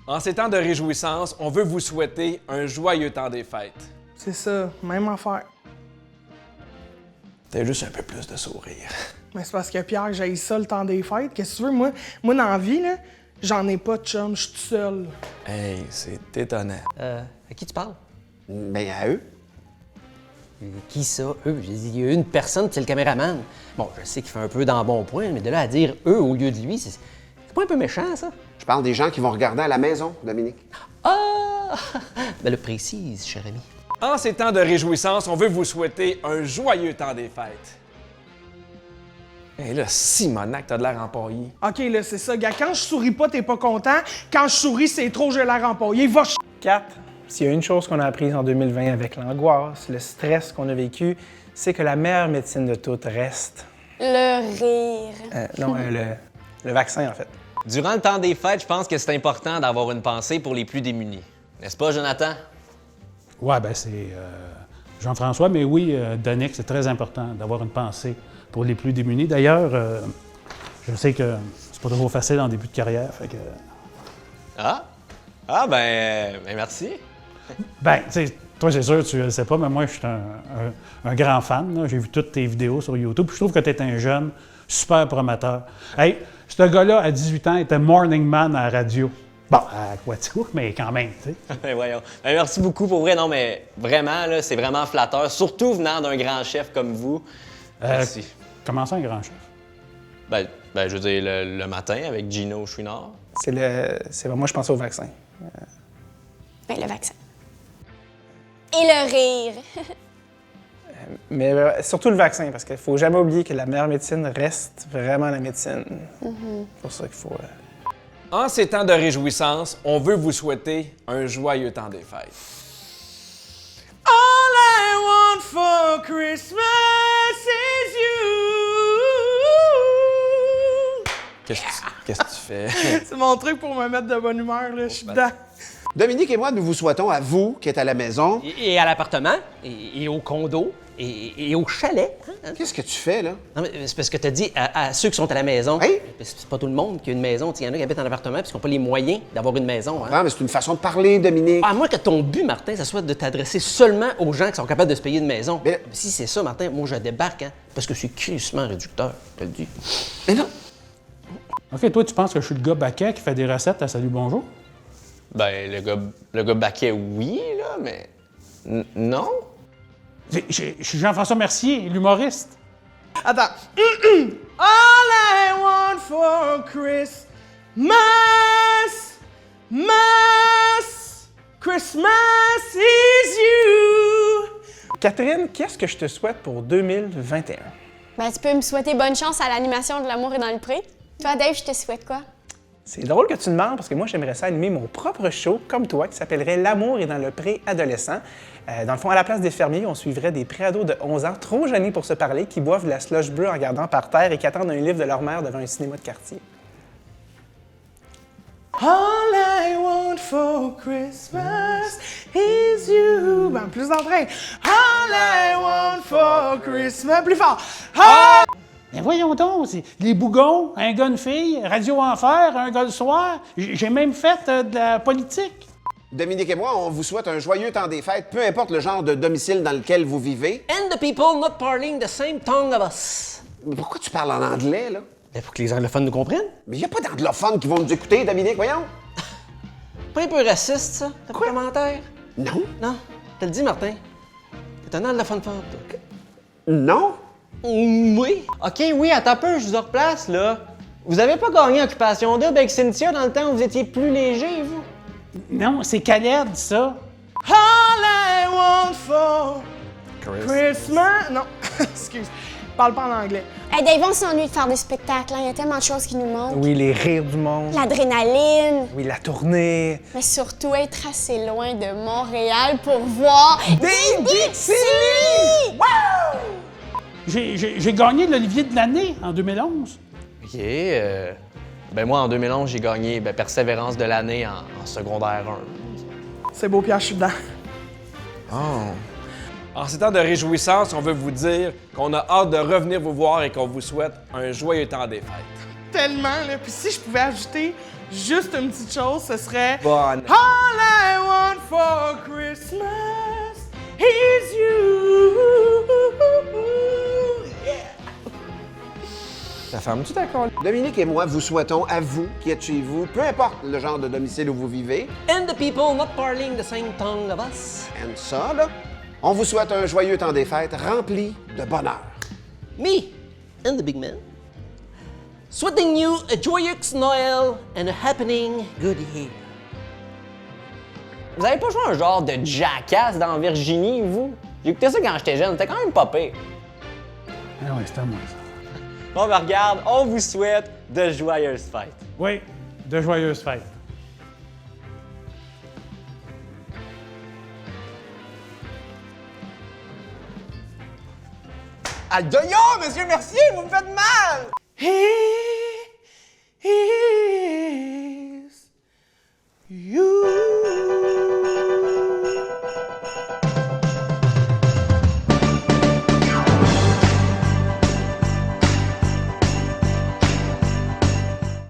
En ces temps de réjouissance, on veut vous souhaiter un joyeux temps des fêtes. C'est ça, même affaire. T'as juste un peu plus de sourire. Mais c'est parce que Pierre, j'ai ça le temps des fêtes. Qu'est-ce que tu veux, moi dans la vie, là, j'en ai pas de chum, je suis tout seul. Hey, c'est étonnant. À qui tu parles? Ben, à eux. Qui ça, eux? Il y a une personne, c'est le caméraman. Bon, je sais qu'il fait un peu d'embonpoint, mais de là à dire eux au lieu de lui, c'est pas un peu méchant, ça? Je parle des gens qui vont regarder à la maison, Dominique. Ah! Ben le précise, cher ami. En ces temps de réjouissance, on veut vous souhaiter un joyeux temps des fêtes. Hé là, Simonac, t'as de l'air empaillé. OK, là, c'est ça, gars. Quand je souris pas, t'es pas content. Quand je souris, c'est trop, j'ai l'air empaillé. Va 4. S'il y a une chose qu'on a apprise en 2020 avec l'angoisse, le stress qu'on a vécu, c'est que la meilleure médecine de toutes reste... Le rire. Le vaccin, en fait. Durant le temps des fêtes, je pense que c'est important d'avoir une pensée pour les plus démunis. N'est-ce pas, Jonathan? Ouais, ben c'est Jean-François, mais oui, Danick, c'est très important d'avoir une pensée pour les plus démunis. D'ailleurs, je sais que c'est pas toujours facile en début de carrière, fait que... Ben merci. Ben, tu sais, toi, c'est sûr, tu le sais pas, mais moi, je suis un grand fan, là. J'ai vu toutes tes vidéos sur YouTube, puis je trouve que tu es un jeune super prometteur. Hey, ce gars-là, à 18 ans, était morning man à la radio. Bon, à Quaticook, mais quand même, tu sais. Ben voyons. Ben, merci beaucoup pour vrai. Non, mais vraiment, là, c'est vraiment flatteur, surtout venant d'un grand chef comme vous. Merci. Comment ça, un grand chef? Ben, je veux dire, le matin avec Gino Chouinard. Moi, je pensais au vaccin. Ben, le vaccin. Et le rire. Mais surtout le vaccin, parce qu'il faut jamais oublier que la meilleure médecine reste vraiment la médecine. C'est pour ça qu'il faut... En ces temps de réjouissance, on veut vous souhaiter un joyeux temps des fêtes. All I want for Christmas is you. Qu'est-ce que tu fais? C'est mon truc pour me mettre de bonne humeur, là. Je suis dedans. Dominique et moi, nous vous souhaitons à vous qui êtes à la maison. Et à l'appartement, et au condo, et au chalet. Hein? Qu'est-ce que tu fais, là? Non, mais c'est parce que tu as dit à ceux qui sont à la maison. Hey! C'est pas tout le monde qui a une maison. Il y en a qui habitent en appartement puis qui n'ont pas les moyens d'avoir une maison. Hein? Ah, mais c'est une façon de parler, Dominique. À moins que ton but, Martin, ça soit de t'adresser seulement aux gens qui sont capables de se payer une maison. Mais- Si c'est ça, Martin, moi, je débarque, hein, parce que c'est crissement réducteur, je te le dis. Mais non. OK, toi, tu penses que je suis le gars baquet qui fait des recettes à Salut Bonjour? Ben, le gars baquet, oui, là, mais. Non? Je suis Jean-François Mercier, l'humoriste. Attends. All I want for Christmas, Christmas is you. Catherine, qu'est-ce que je te souhaite pour 2021? Ben, tu peux me souhaiter bonne chance à l'animation de l'amour et dans le pré. Toi, Dave, je te souhaite quoi? C'est drôle que tu demandes parce que moi, j'aimerais ça animer mon propre show, comme toi, qui s'appellerait L'amour est dans le pré-adolescent. Dans le fond, à la place des fermiers, on suivrait des préados de 11 ans, trop gênés pour se parler, qui boivent de la slush bleue en regardant par terre et qui attendent un livre de leur mère devant un cinéma de quartier. All I want for Christmas is you. Ben, plus d'entrain. All I want for Christmas. Plus fort. All... Mais voyons donc, les bougons, un gars, une fille, Radio Enfer, un gars le soir. J'ai même fait de la politique. Dominique et moi, on vous souhaite un joyeux temps des fêtes, peu importe le genre de domicile dans lequel vous vivez. And the people not parling the same tongue of us. Mais pourquoi tu parles en anglais, là? Ben, pour que les anglophones nous comprennent. Mais il n'y a pas d'anglophones qui vont nous écouter, Dominique, voyons. Pas un peu raciste, ça, ton commentaire? Non. Non, je te le dis, Martin. T'es un anglophone fort, toi. Non? Oui. OK, oui, attends un peu, je vous replace, là. Vous avez pas gagné Occupation Double avec Cynthia dans le temps où vous étiez plus léger, vous? Non, c'est Khaled, ça. All I want for Christmas. Non, excuse. Parle pas en anglais. Hey, Dave, on s'ennuie de faire des spectacles. Hein. Il y a tellement de choses qui nous manquent. Oui, les rires du monde. L'adrénaline. Oui, la tournée. Mais surtout être assez loin de Montréal pour voir des Dixie! J'ai gagné l'Olivier de l'année en 2011. OK, ben moi, en 2011, j'ai gagné Persévérance de l'année en secondaire 1. C'est beau, Pierre, je suis dedans. Oh. En ces temps de réjouissance, on veut vous dire qu'on a hâte de revenir vous voir et qu'on vous souhaite un joyeux temps des fêtes. tellement, là. Puis si je pouvais ajouter juste une petite chose, ce serait... Bonne. All I want for Christmas is you. Yeah. Ça ferme-tu d'accord? Dominique et moi vous souhaitons à vous qui êtes chez vous, peu importe le genre de domicile où vous vivez, And the people not parling the same tongue of us. and ça, là, on vous souhaite un joyeux temps des fêtes rempli de bonheur. Me and the big man. Sweating you a joyeux Noël and a happening good year. Vous avez pas joué un genre de jackass dans Virginie, vous? J'ai écouté ça quand j'étais jeune, c'était quand même pas pire. Ah oui, c'était à moi, ça. Bon, ben regarde, on vous souhaite de joyeuses fêtes. Oui, de joyeuses fêtes. Aïe, monsieur Mercier, vous me faites mal! Hey.